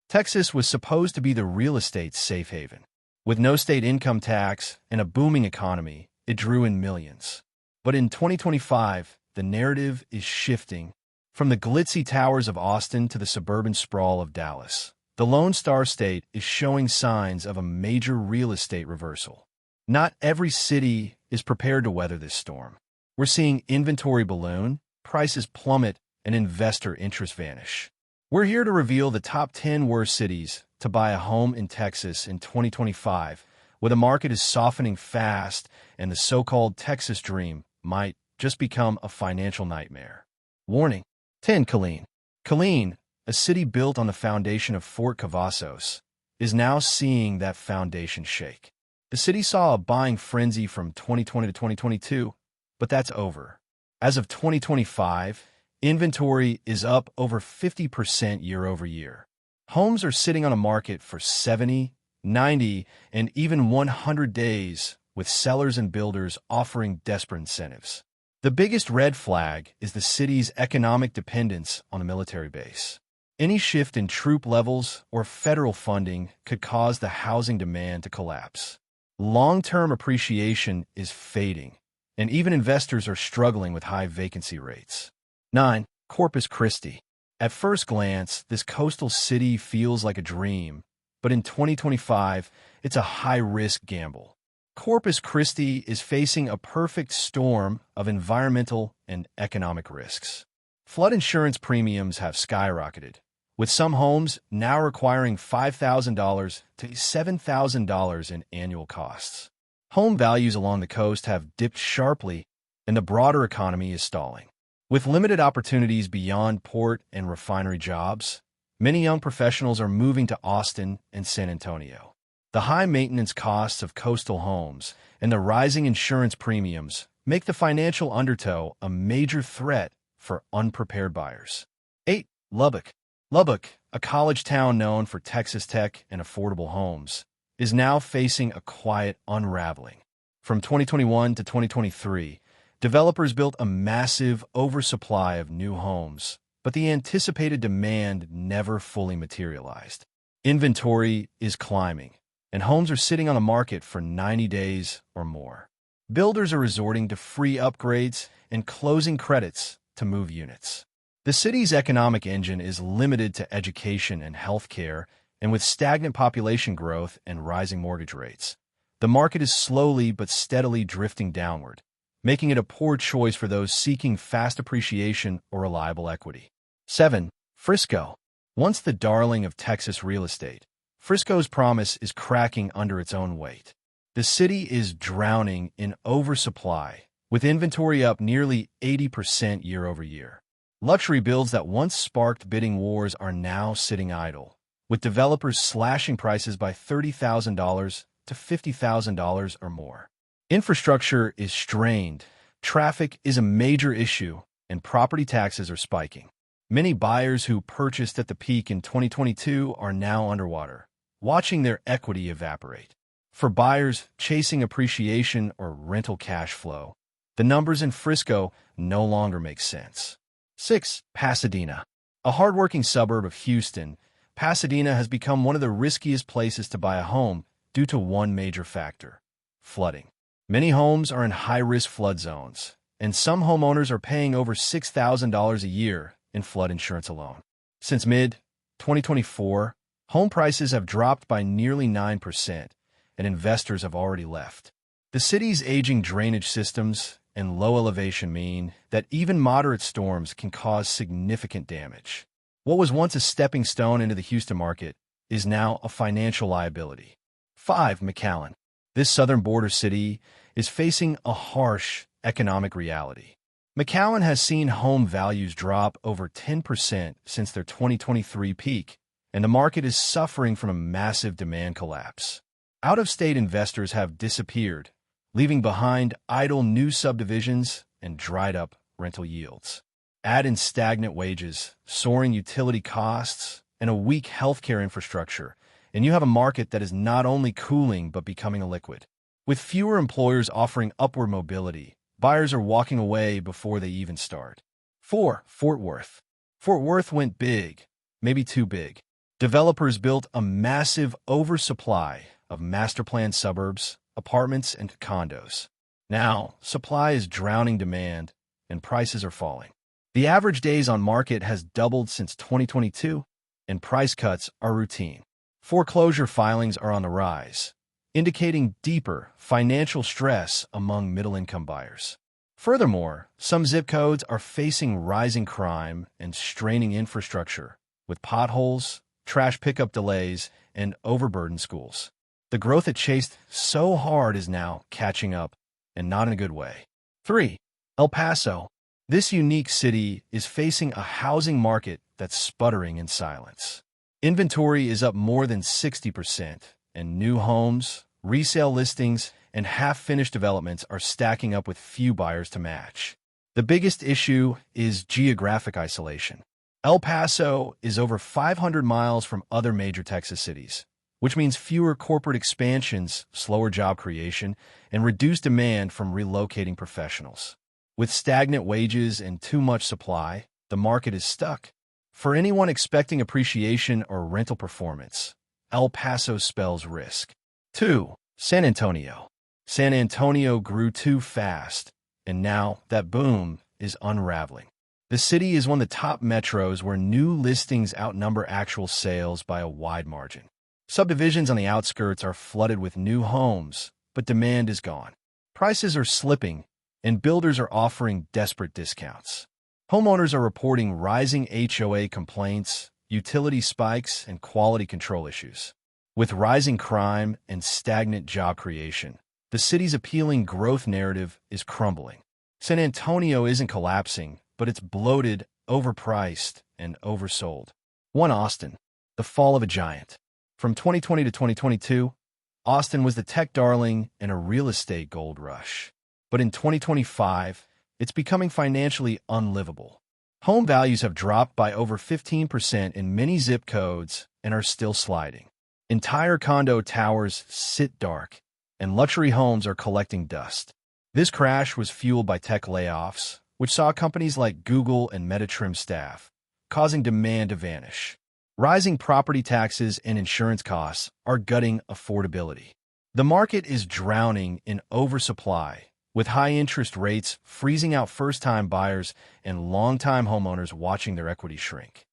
Texas was supposed to be the real estate safe haven. With no state income tax and a booming economy, it drew in millions. But in 2025, the narrative is shifting. From the glitzy towers of Austin to the suburban sprawl of Dallas, the Lone Star State is showing signs of a major real estate reversal. Not every city is prepared to weather this storm. We're seeing inventory balloon, prices plummet, and investor interest vanish. We're here to reveal the top 10 worst cities to buy a home in Texas in 2025, where the market is softening fast and the so-called Texas dream might just become a financial nightmare. Warning: 10. Killeen. Killeen, a city built on the foundation of Fort Cavazos, is now seeing that foundation shake. The city saw a buying frenzy from 2020 to 2022, but that's over. As of 2025, inventory is up over 50% year over year. Homes are sitting on a market for 70, 90, and even 100 days, with sellers and builders offering desperate incentives. The biggest red flag is the city's economic dependence on a military base. Any shift in troop levels or federal funding could cause the housing demand to collapse. Long-term appreciation is fading, and even investors are struggling with high vacancy rates. 9. Corpus Christi. At first glance, this coastal city feels like a dream, but in 2025, it's a high-risk gamble. Corpus Christi is facing a perfect storm of environmental and economic risks. Flood insurance premiums have skyrocketed, with some homes now requiring $5,000 to $7,000 in annual costs. Home values along the coast have dipped sharply, and the broader economy is stalling. With limited opportunities beyond port and refinery jobs, many young professionals are moving to Austin and San Antonio. The high maintenance costs of coastal homes and the rising insurance premiums make the financial undertow a major threat for unprepared buyers. 8. Lubbock. Lubbock, a college town known for Texas Tech and affordable homes, is now facing a quiet unraveling. From 2021 to 2023, developers built a massive oversupply of new homes, but the anticipated demand never fully materialized. Inventory is climbing, and homes are sitting on the market for 90 days or more. Builders are resorting to free upgrades and closing credits to move units. The city's economic engine is limited to education and healthcare, and with stagnant population growth and rising mortgage rates, the market is slowly but steadily drifting downward, making it a poor choice for those seeking fast appreciation or reliable equity. 7. Frisco. Once the darling of Texas real estate, Frisco's promise is cracking under its own weight. The city is drowning in oversupply, with inventory up nearly 80% year over year. Luxury builds that once sparked bidding wars are now sitting idle, with developers slashing prices by $30,000 to $50,000 or more. Infrastructure is strained, traffic is a major issue, and property taxes are spiking. Many buyers who purchased at the peak in 2022 are now underwater, watching their equity evaporate. For buyers chasing appreciation or rental cash flow, the numbers in Frisco no longer make sense. 6. Pasadena. A hardworking suburb of Houston, Pasadena has become one of the riskiest places to buy a home due to one major factor: flooding. Many homes are in high-risk flood zones, and some homeowners are paying over $6,000 a year in flood insurance alone. Since mid-2024, home prices have dropped by nearly 9%, and investors have already left. The city's aging drainage systems and low elevation mean that even moderate storms can cause significant damage. What was once a stepping stone into the Houston market is now a financial liability. 5. McAllen. This southern border city is facing a harsh economic reality. McAllen has seen home values drop over 10% since their 2023 peak, and the market is suffering from a massive demand collapse. Out-of-state investors have disappeared, leaving behind idle new subdivisions and dried-up rental yields. Add in stagnant wages, soaring utility costs, and a weak healthcare infrastructure, and you have a market that is not only cooling but becoming illiquid. With fewer employers offering upward mobility, buyers are walking away before they even start. 4. Fort Worth. Fort Worth went big, maybe too big. Developers built a massive oversupply of master-planned suburbs, apartments, and condos. Now, supply is drowning demand, and prices are falling. The average days on market has doubled since 2022, and price cuts are routine. Foreclosure filings are on the rise, indicating deeper financial stress among middle-income buyers. Furthermore, some zip codes are facing rising crime and straining infrastructure, with potholes, trash pickup delays, and overburdened schools. The growth that chased so hard is now catching up, and not in a good way. 3. El Paso. This unique city is facing a housing market that's sputtering in silence. Inventory is up more than 60%, and new homes, resale listings, and half-finished developments are stacking up with few buyers to match. The biggest issue is geographic isolation. El Paso is over 500 miles from other major Texas cities, which means fewer corporate expansions, slower job creation, and reduced demand from relocating professionals. With stagnant wages and too much supply, the market is stuck. For anyone expecting appreciation or rental performance, El Paso spells risk. 2. San Antonio. San Antonio grew too fast, and now that boom is unraveling. The city is one of the top metros where new listings outnumber actual sales by a wide margin. Subdivisions on the outskirts are flooded with new homes, but demand is gone. Prices are slipping, and builders are offering desperate discounts. Homeowners are reporting rising HOA complaints, utility spikes, and quality control issues. With rising crime and stagnant job creation, the city's appealing growth narrative is crumbling. San Antonio isn't collapsing, but it's bloated, overpriced, and oversold. 1. Austin. The fall of a giant. From 2020 to 2022, Austin was the tech darling and a real estate gold rush. But in 2025, it's becoming financially unlivable. Home values have dropped by over 15% in many zip codes and are still sliding. Entire condo towers sit dark, and luxury homes are collecting dust. This crash was fueled by tech layoffs, which saw companies like Google and Meta trim staff, causing demand to vanish. Rising property taxes and insurance costs are gutting affordability. The market is drowning in oversupply, with high interest rates freezing out first-time buyers and long-time homeowners watching their equity shrink.